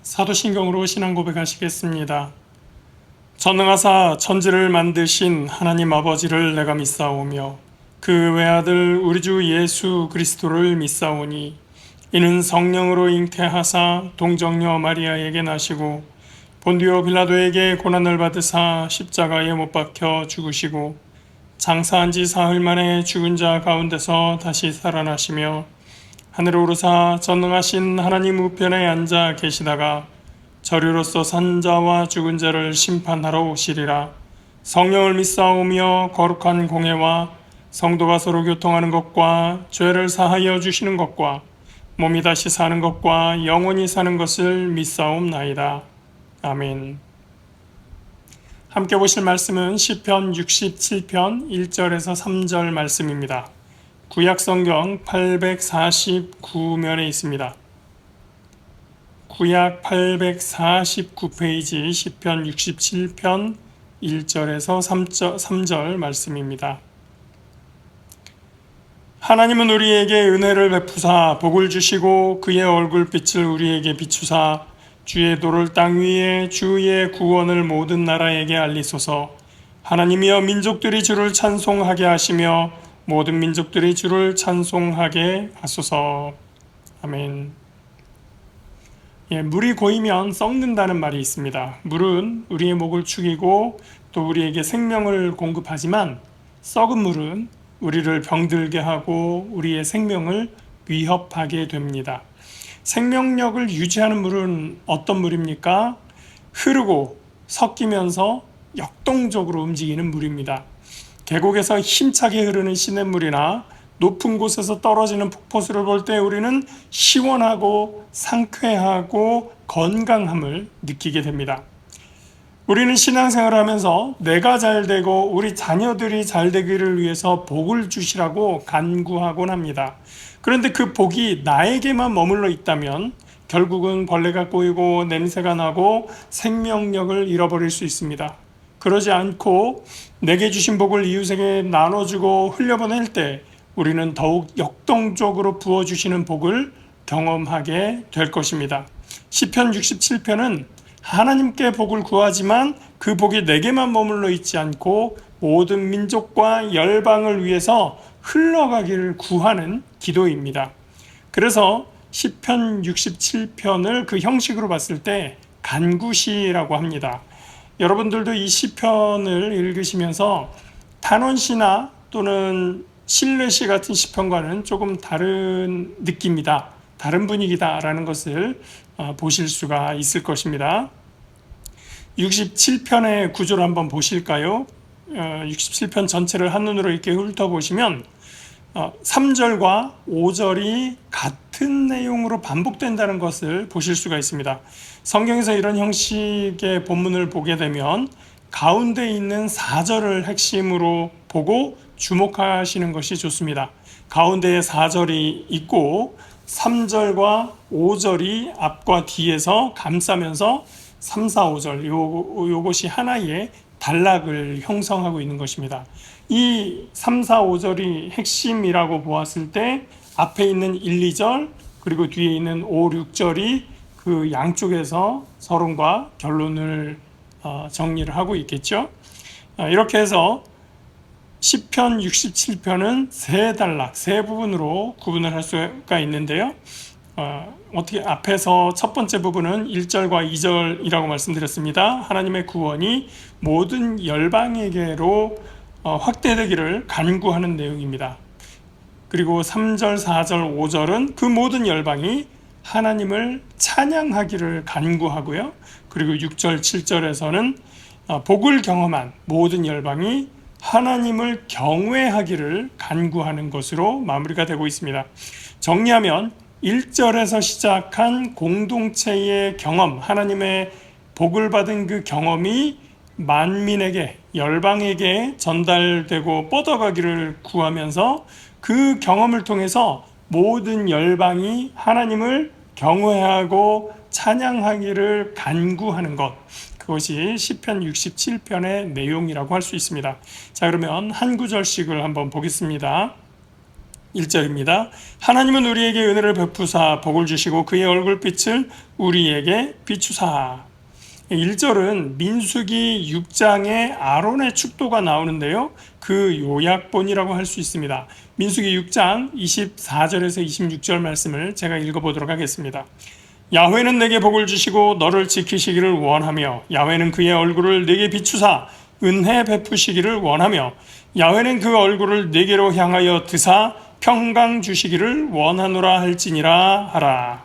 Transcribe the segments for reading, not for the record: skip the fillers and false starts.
사도신경으로 신앙 고백하시겠습니다. 전능하사 천지를 만드신 하나님 아버지를 내가 믿사오며 그 외아들 우리 주 예수 그리스도를 믿사오니 이는 성령으로 잉태하사 동정녀 마리아에게 나시고 본디오 빌라도에게 고난을 받으사 십자가에 못 박혀 죽으시고 장사한 지 사흘 만에 죽은 자 가운데서 다시 살아나시며 하늘에 오르사 전능하신 하나님 우편에 앉아 계시다가 저리로서 산 자와 죽은 자를 심판하러 오시리라. 성령을 믿사오며 거룩한 공회와 성도가 서로 교통하는 것과 죄를 사하여 주시는 것과 몸이 다시 사는 것과 영원히 사는 것을 믿사옵나이다. 아멘. 함께 보실 말씀은 시편 67편 1절에서 3절 말씀입니다. 구약성경 849면에 있습니다. 구약 849페이지 시편 67편 1절에서 3절 말씀입니다. 하나님은 우리에게 은혜를 베푸사 복을 주시고 그의 얼굴빛을 우리에게 비추사 주의 도를 땅 위에 주의 구원을 모든 나라에게 알리소서. 하나님이여 민족들이 주를 찬송하게 하시며 모든 민족들이 주를 찬송하게 하소서. 아멘. 물이 고이면 썩는다는 말이 있습니다. 물은 우리의 목을 축이고 또 우리에게 생명을 공급하지만 썩은 물은 우리를 병들게 하고 우리의 생명을 위협하게 됩니다. 생명력을 유지하는 물은 어떤 물입니까? 흐르고 섞이면서 역동적으로 움직이는 물입니다. 계곡에서 힘차게 흐르는 시냇물이나 높은 곳에서 떨어지는 폭포수를 볼 때 우리는 시원하고 상쾌하고 건강함을 느끼게 됩니다. 우리는 신앙생활을 하면서 내가 잘 되고 우리 자녀들이 잘 되기를 위해서 복을 주시라고 간구하곤 합니다. 그런데 그 복이 나에게만 머물러 있다면 결국은 벌레가 꼬이고 냄새가 나고 생명력을 잃어버릴 수 있습니다. 그러지 않고 내게 주신 복을 이웃에게 나눠주고 흘려보낼 때 우리는 더욱 역동적으로 부어주시는 복을 경험하게 될 것입니다. 시편 67편은 하나님께 복을 구하지만 그 복이 내게만 머물러 있지 않고 모든 민족과 열방을 위해서 흘러가기를 구하는 기도입니다. 그래서 시편 67편을 그 형식으로 봤을 때 간구시라고 합니다. 여러분들도 이 시편을 읽으시면서 단원시나 또는 신뢰시 같은 시편과는 조금 다른 느낌이다, 다른 분위기다라는 것을 보실 수가 있을 것입니다. 67편의 구조를 한번 보실까요? 67편 전체를 한눈으로 이렇게 훑어보시면 3절과 5절이 같은 내용으로 반복된다는 것을 보실 수가 있습니다. 성경에서 이런 형식의 본문을 보게 되면 가운데 있는 4절을 핵심으로 보고 주목하시는 것이 좋습니다. 가운데에 4절이 있고 3절과 5절이 앞과 뒤에서 감싸면서 3, 4, 5절 요것이 하나의 단락을 형성하고 있는 것입니다. 이 3, 4, 5절이 핵심이라고 보았을 때 앞에 있는 1, 2절 그리고 뒤에 있는 5, 6절이 그 양쪽에서 서론과 결론을 정리를 하고 있겠죠. 이렇게 해서 시편 67편은 세 단락, 세 부분으로 구분을 할 수가 있는데요. 어떻게 앞에서 첫 번째 부분은 1절과 2절이라고 말씀드렸습니다. 하나님의 구원이 모든 열방에게로 확대되기를 간구하는 내용입니다. 그리고 3절, 4절, 5절은 그 모든 열방이 하나님을 찬양하기를 간구하고요. 그리고 6절, 7절에서는 복을 경험한 모든 열방이 하나님을 경외하기를 간구하는 것으로 마무리가 되고 있습니다. 정리하면 1절에서 시작한 공동체의 경험, 하나님의 복을 받은 그 경험이 만민에게, 열방에게 전달되고 뻗어가기를 구하면서 그 경험을 통해서 모든 열방이 하나님을 경외하고 찬양하기를 간구하는 것, 그것이 시편 67편의 내용이라고 할 수 있습니다. 자, 그러면 한 구절씩을 한번 보겠습니다. 1절입니다. 하나님은 우리에게 은혜를 베푸사 복을 주시고 그의 얼굴빛을 우리에게 비추사. 1절은 민수기 6장에 아론의 축도가 나오는데요. 그 요약본이라고 할 수 있습니다. 민수기 6장 24절에서 26절 말씀을 제가 읽어보도록 하겠습니다. 야훼는 내게 복을 주시고 너를 지키시기를 원하며 야훼는 그의 얼굴을 내게 비추사 은혜 베푸시기를 원하며 야훼는 그 얼굴을 내게로 향하여 드사 평강 주시기를 원하노라 할지니라 하라.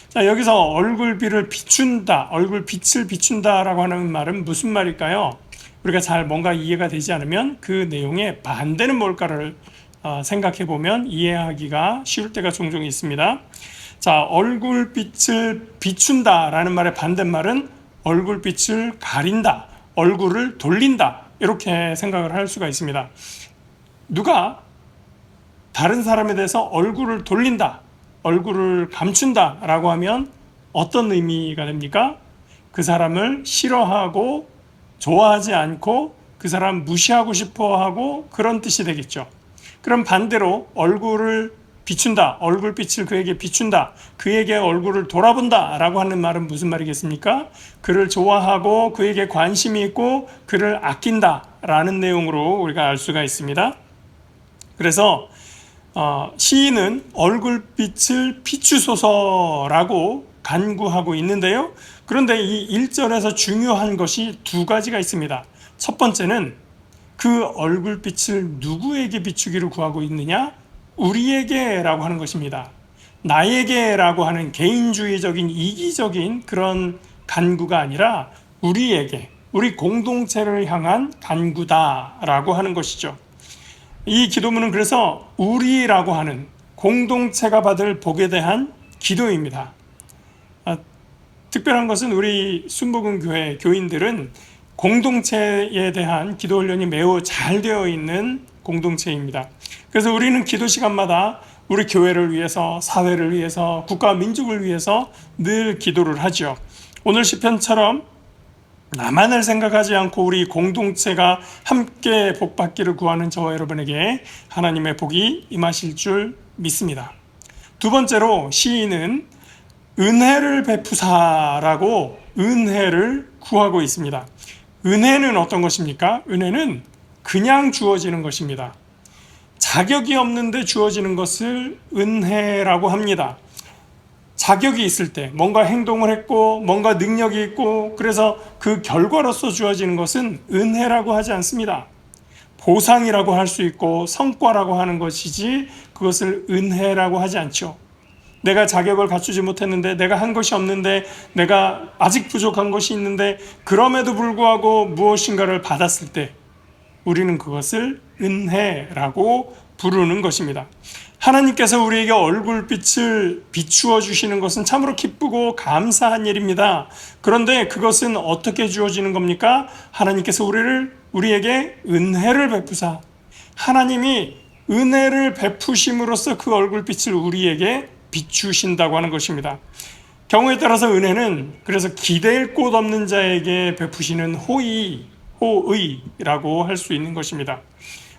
자, 여기서 얼굴빛을 비춘다, 얼굴빛을 비춘다라고 하는 말은 무슨 말일까요? 우리가 잘 뭔가 이해가 되지 않으면 그 내용의 반대는 뭘까를 생각해 보면 이해하기가 쉬울 때가 종종 있습니다. 자, 얼굴빛을 비춘다라는 말의 반대말은 얼굴빛을 가린다, 얼굴을 돌린다, 이렇게 생각을 할 수가 있습니다. 누가 다른 사람에 대해서 얼굴을 돌린다, 얼굴을 감춘다 라고 하면 어떤 의미가 됩니까? 그 사람을 싫어하고 좋아하지 않고 그 사람 무시하고 싶어하고 그런 뜻이 되겠죠. 그럼 반대로 얼굴을 비춘다, 얼굴빛을 그에게 비춘다, 그에게 얼굴을 돌아본다 라고 하는 말은 무슨 말이겠습니까? 그를 좋아하고 그에게 관심이 있고 그를 아낀다 라는 내용으로 우리가 알 수가 있습니다. 그래서 시인은 얼굴빛을 비추소서라고 간구하고 있는데요. 그런데 이 1절에서 중요한 것이 두 가지가 있습니다. 첫 번째는 그 얼굴빛을 누구에게 비추기를 구하고 있느냐? 우리에게 라고 하는 것입니다. 나에게 라고 하는 개인주의적인 이기적인 그런 간구가 아니라 우리에게, 우리 공동체를 향한 간구다 라고 하는 것이죠. 이 기도문은 그래서 우리라고 하는 공동체가 받을 복에 대한 기도입니다. 특별한 것은 우리 순복음교회 교인들은 공동체에 대한 기도 훈련이 매우 잘 되어 있는 공동체입니다. 그래서 우리는 기도 시간마다 우리 교회를 위해서, 사회를 위해서, 국가와 민족을 위해서 늘 기도를 하죠. 오늘 시편처럼 나만을 생각하지 않고 우리 공동체가 함께 복받기를 구하는 저와 여러분에게 하나님의 복이 임하실 줄 믿습니다. 두 번째로 시인은 은혜를 베푸사라고 은혜를 구하고 있습니다. 은혜는 어떤 것입니까? 은혜는 그냥 주어지는 것입니다. 자격이 없는데 주어지는 것을 은혜라고 합니다. 자격이 있을 때 뭔가 행동을 했고 뭔가 능력이 있고 그래서 그 결과로서 주어지는 것은 은혜라고 하지 않습니다. 보상이라고 할 수 있고 성과라고 하는 것이지 그것을 은혜라고 하지 않죠. 내가 자격을 갖추지 못했는데, 내가 한 것이 없는데, 내가 아직 부족한 것이 있는데 그럼에도 불구하고 무엇인가를 받았을 때 우리는 그것을 은혜라고 부르는 것입니다. 하나님께서 우리에게 얼굴빛을 비추어 주시는 것은 참으로 기쁘고 감사한 일입니다. 그런데 그것은 어떻게 주어지는 겁니까? 하나님께서 우리에게 은혜를 베푸사, 하나님이 은혜를 베푸심으로써 그 얼굴빛을 우리에게 비추신다고 하는 것입니다. 경우에 따라서 은혜는 그래서 기댈 곳 없는 자에게 베푸시는 호의라고 할 수 있는 것입니다.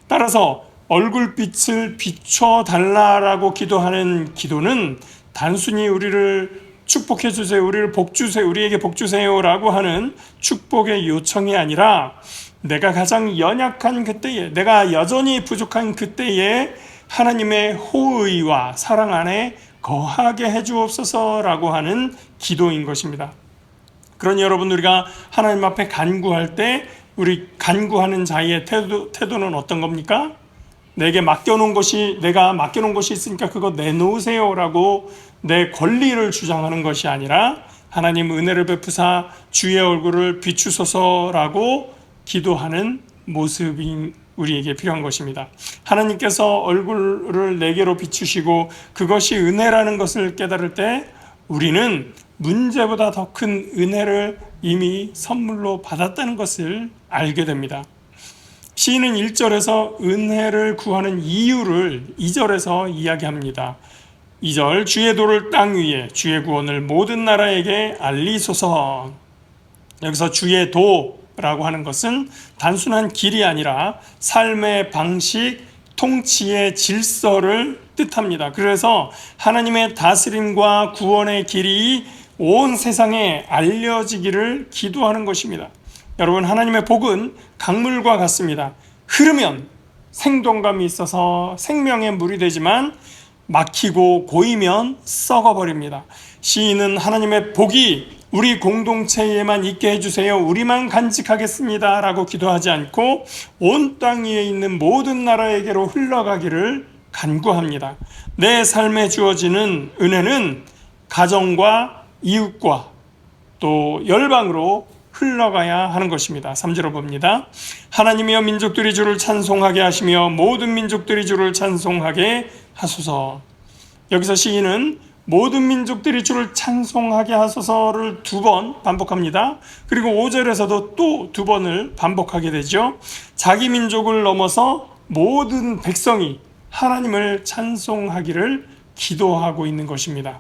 따라서 얼굴빛을 비춰달라라고 기도하는 기도는 단순히 우리를 축복해 주세요, 우리를 복 주세요, 우리에게 복 주세요라고 하는 축복의 요청이 아니라 내가 가장 연약한 그때에, 내가 여전히 부족한 그때에 하나님의 호의와 사랑 안에 거하게 해주옵소서라고 하는 기도인 것입니다. 그러니 여러분, 우리가 하나님 앞에 간구할 때 우리 간구하는 자의 태도는 어떤 겁니까? 내가 맡겨놓은 것이 있으니까 그거 내놓으세요라고 내 권리를 주장하는 것이 아니라 하나님 은혜를 베푸사 주의 얼굴을 비추소서라고 기도하는 모습이 우리에게 필요한 것입니다. 하나님께서 얼굴을 내게로 비추시고 그것이 은혜라는 것을 깨달을 때 우리는 문제보다 더 큰 은혜를 이미 선물로 받았다는 것을 알게 됩니다. 시인은 1절에서 은혜를 구하는 이유를 2절에서 이야기합니다. 2절, 주의 도를 땅 위에, 주의 구원을 모든 나라에게 알리소서. 여기서 주의 도라고 하는 것은 단순한 길이 아니라 삶의 방식, 통치의 질서를 뜻합니다. 그래서 하나님의 다스림과 구원의 길이 온 세상에 알려지기를 기도하는 것입니다. 여러분, 하나님의 복은 강물과 같습니다. 흐르면 생동감이 있어서 생명의 물이 되지만 막히고 고이면 썩어버립니다. 시인은 하나님의 복이 우리 공동체에만 있게 해주세요, 우리만 간직하겠습니다 라고 기도하지 않고 온 땅 위에 있는 모든 나라에게로 흘러가기를 간구합니다. 내 삶에 주어지는 은혜는 가정과 이웃과 또 열방으로 흘러가야 하는 것입니다. 3절로 봅니다. 하나님이여 민족들이 주를 찬송하게 하시며 모든 민족들이 주를 찬송하게 하소서. 여기서 시인은 모든 민족들이 주를 찬송하게 하소서를 2번 반복합니다. 그리고 5절에서도 또 2번을 반복하게 되죠. 자기 민족을 넘어서 모든 백성이 하나님을 찬송하기를 기도하고 있는 것입니다.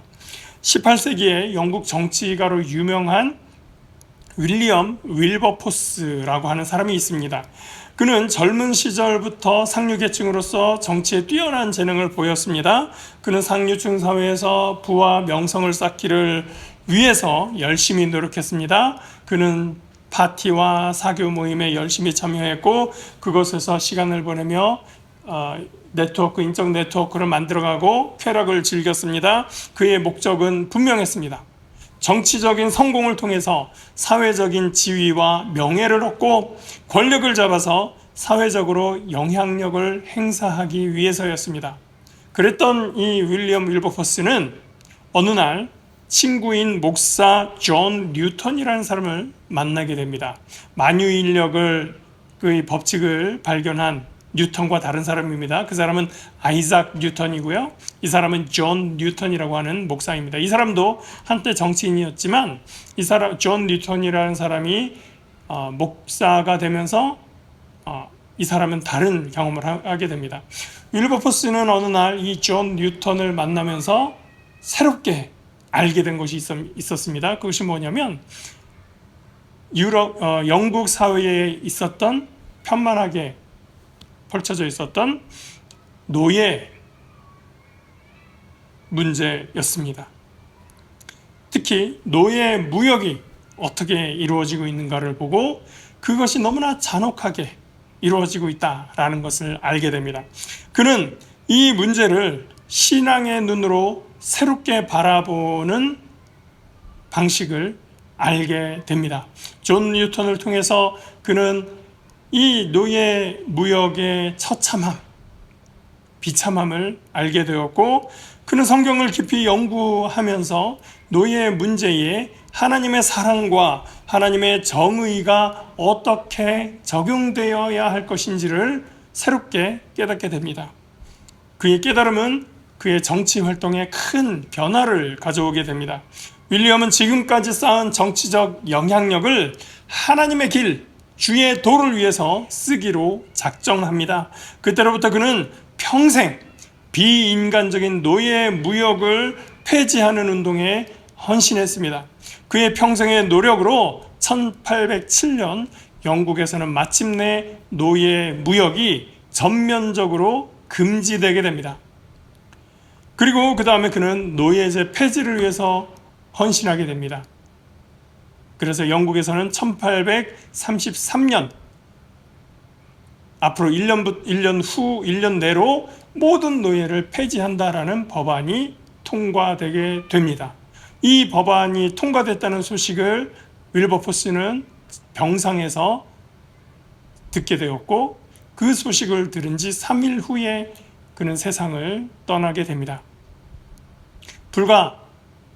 18세기에 영국 정치가로 유명한 윌리엄 윌버포스라고 하는 사람이 있습니다. 그는 젊은 시절부터 상류계층으로서 정치에 뛰어난 재능을 보였습니다. 그는 상류층 사회에서 부와 명성을 쌓기를 위해서 열심히 노력했습니다. 그는 파티와 사교 모임에 열심히 참여했고 그곳에서 시간을 보내며 인적 네트워크를 만들어가고 쾌락을 즐겼습니다. 그의 목적은 분명했습니다. 정치적인 성공을 통해서 사회적인 지위와 명예를 얻고 권력을 잡아서 사회적으로 영향력을 행사하기 위해서였습니다. 그랬던 이 윌리엄 윌버포스는 어느 날 친구인 목사 존 뉴턴이라는 사람을 만나게 됩니다. 만유인력을 그의 법칙을 발견한 뉴턴과 다른 사람입니다. 그 사람은 아이작 뉴턴이고요. 이 사람은 존 뉴턴이라고 하는 목사입니다. 이 사람도 한때 정치인이었지만 존 뉴턴이라는 사람이 목사가 되면서 이 사람은 다른 경험을 하게 됩니다. 윌버포스는 어느 날 이 존 뉴턴을 만나면서 새롭게 알게 된 것이 있었습니다. 그것이 뭐냐면 영국 사회에 있었던 편만하게 펼쳐져 있었던 노예 문제였습니다. 특히 노예 무역이 어떻게 이루어지고 있는가를 보고 그것이 너무나 잔혹하게 이루어지고 있다라는 것을 알게 됩니다. 그는 이 문제를 신앙의 눈으로 새롭게 바라보는 방식을 알게 됩니다. 존 뉴턴을 통해서 그는 이 노예 무역의 처참함, 비참함을 알게 되었고 그는 성경을 깊이 연구하면서 노예 문제에 하나님의 사랑과 하나님의 정의가 어떻게 적용되어야 할 것인지를 새롭게 깨닫게 됩니다. 그의 깨달음은 그의 정치 활동에 큰 변화를 가져오게 됩니다. 윌리엄은 지금까지 쌓은 정치적 영향력을 하나님의 길, 주의 도를 위해서 쓰기로 작정합니다. 그때로부터 그는 평생 비인간적인 노예 무역을 폐지하는 운동에 헌신했습니다. 그의 평생의 노력으로 1807년 영국에서는 마침내 노예 무역이 전면적으로 금지되게 됩니다. 그리고 그 다음에 그는 노예제 폐지를 위해서 헌신하게 됩니다. 그래서 영국에서는 1833년 앞으로 1년 내로 모든 노예를 폐지한다라는 법안이 통과되게 됩니다. 이 법안이 통과됐다는 소식을 윌버포스는 병상에서 듣게 되었고 그 소식을 들은 지 3일 후에 그는 세상을 떠나게 됩니다. 불과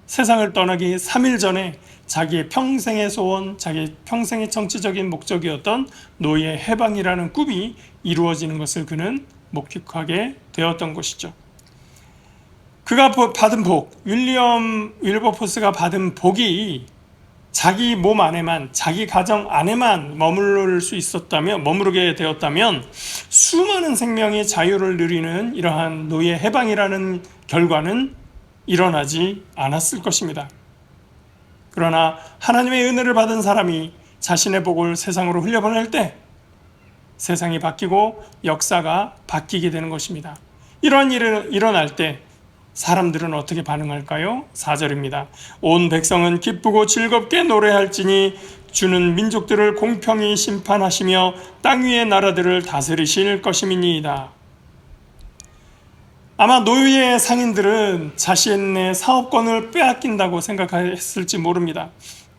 세상을 떠나기 3일 전에 자기의 평생의 소원, 자기의 평생의 정치적인 목적이었던 노예 해방이라는 꿈이 이루어지는 것을 그는 목격하게 되었던 것이죠. 그가 받은 복, 윌리엄 윌버포스가 받은 복이 자기 몸 안에만, 자기 가정 안에만 머무르게 되었다면 수많은 생명의 자유를 누리는 이러한 노예 해방이라는 결과는 일어나지 않았을 것입니다. 그러나 하나님의 은혜를 받은 사람이 자신의 복을 세상으로 흘려보낼 때 세상이 바뀌고 역사가 바뀌게 되는 것입니다. 이러한 일이 일어날 때 사람들은 어떻게 반응할까요? 4절입니다. 온 백성은 기쁘고 즐겁게 노래할지니 주는 민족들을 공평히 심판하시며 땅 위의 나라들을 다스리실 것임이니이다. 아마 노예의 상인들은 자신의 사업권을 빼앗긴다고 생각했을지 모릅니다.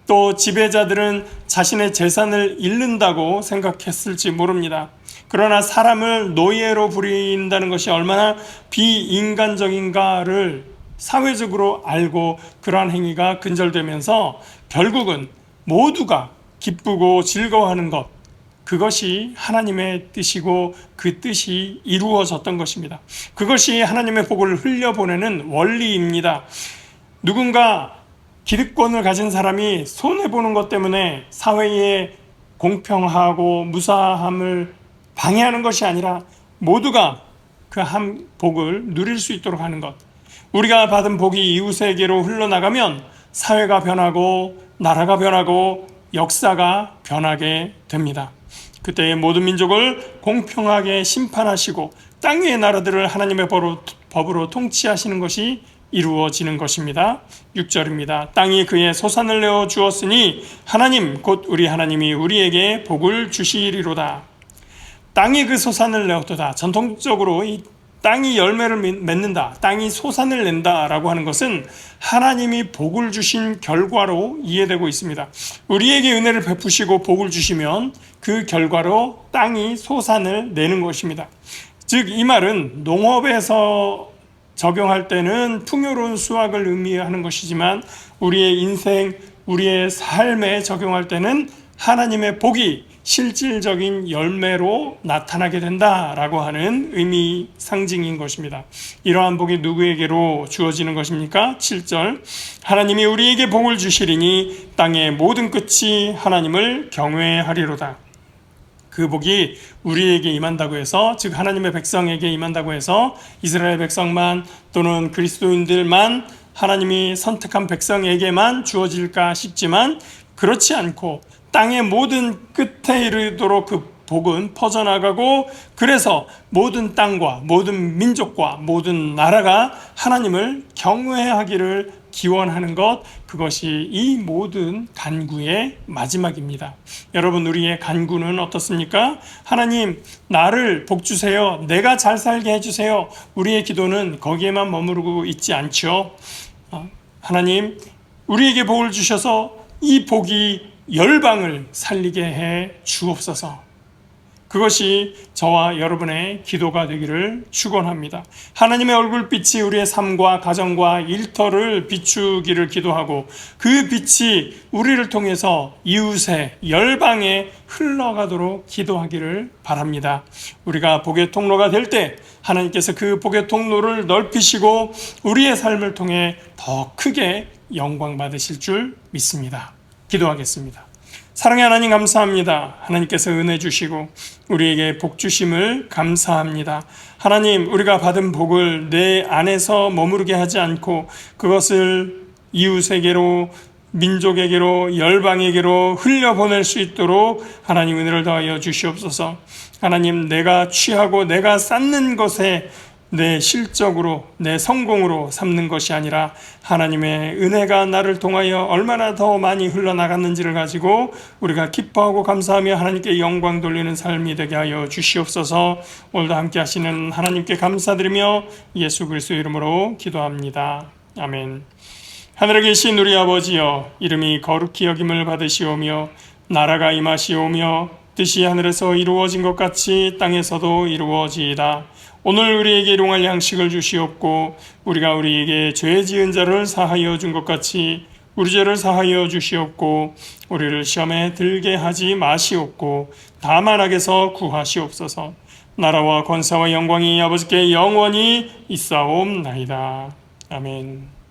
또 지배자들은 자신의 재산을 잃는다고 생각했을지 모릅니다. 그러나 사람을 노예로 부린다는 것이 얼마나 비인간적인가를 사회적으로 알고 그러한 행위가 근절되면서 결국은 모두가 기쁘고 즐거워하는 것, 그것이 하나님의 뜻이고 그 뜻이 이루어졌던 것입니다. 그것이 하나님의 복을 흘려보내는 원리입니다. 누군가 기득권을 가진 사람이 손해보는 것 때문에 사회의 공평하고 무사함을 방해하는 것이 아니라 모두가 그 한 복을 누릴 수 있도록 하는 것. 우리가 받은 복이 이웃에게로 흘러나가면 사회가 변하고 나라가 변하고 역사가 변하게 됩니다. 그때 모든 민족을 공평하게 심판하시고 땅 위의 나라들을 하나님의 법으로 통치하시는 것이 이루어지는 것입니다. 6절입니다. 땅이 그의 소산을 내어 주었으니 하나님 곧 우리 하나님이 우리에게 복을 주시리로다. 땅이 그 소산을 내었도다. 전통적으로 이 땅이 열매를 맺는다, 땅이 소산을 낸다라고 하는 것은 하나님이 복을 주신 결과로 이해되고 있습니다. 우리에게 은혜를 베푸시고 복을 주시면 그 결과로 땅이 소산을 내는 것입니다. 즉 이 말은 농업에서 적용할 때는 풍요로운 수확을 의미하는 것이지만 우리의 인생, 우리의 삶에 적용할 때는 하나님의 복이 실질적인 열매로 나타나게 된다라고 하는 의미 상징인 것입니다. 이러한 복이 누구에게로 주어지는 것입니까? 7절 하나님이 우리에게 복을 주시리니 땅의 모든 끝이 하나님을 경외하리로다. 그 복이 우리에게 임한다고 해서, 즉 하나님의 백성에게 임한다고 해서 이스라엘 백성만 또는 그리스도인들만 하나님이 선택한 백성에게만 주어질까 싶지만 그렇지 않고 땅의 모든 끝에 이르도록 그 복은 퍼져나가고, 그래서 모든 땅과 모든 민족과 모든 나라가 하나님을 경외하기를 기원하는 것, 그것이 이 모든 간구의 마지막입니다. 여러분, 우리의 간구는 어떻습니까? 하나님, 나를 복 주세요. 내가 잘 살게 해주세요. 우리의 기도는 거기에만 머무르고 있지 않죠. 하나님, 우리에게 복을 주셔서 이 복이 열방을 살리게 해 주옵소서. 그것이 저와 여러분의 기도가 되기를 축원합니다. 하나님의 얼굴빛이 우리의 삶과 가정과 일터를 비추기를 기도하고 그 빛이 우리를 통해서 이웃의 열방에 흘러가도록 기도하기를 바랍니다. 우리가 복의 통로가 될 때 하나님께서 그 복의 통로를 넓히시고 우리의 삶을 통해 더 크게 영광 받으실 줄 믿습니다. 기도하겠습니다. 사랑의 하나님, 감사합니다. 하나님께서 은혜 주시고 우리에게 복 주심을 감사합니다. 하나님, 우리가 받은 복을 내 안에서 머무르게 하지 않고 그것을 이웃에게로, 민족에게로, 열방에게로 흘려보낼 수 있도록 하나님 은혜를 더하여 주시옵소서. 하나님, 내가 취하고 내가 쌓는 것에 내 실적으로, 내 성공으로 삼는 것이 아니라 하나님의 은혜가 나를 통하여 얼마나 더 많이 흘러나갔는지를 가지고 우리가 기뻐하고 감사하며 하나님께 영광 돌리는 삶이 되게 하여 주시옵소서. 오늘도 함께 하시는 하나님께 감사드리며 예수 그리스도 이름으로 기도합니다. 아멘. 하늘에 계신 우리 아버지여, 이름이 거룩히 여김을 받으시오며 나라가 임하시오며 뜻이 하늘에서 이루어진 것 같이 땅에서도 이루어지이다. 오늘 우리에게 일용할 양식을 주시옵고 우리가 우리에게 죄 지은 자를 사하여 준 것 같이 우리 죄를 사하여 주시옵고 우리를 시험에 들게 하지 마시옵고 다만 악에서 구하시옵소서. 나라와 권세와 영광이 아버지께 영원히 있사옵나이다. 아멘.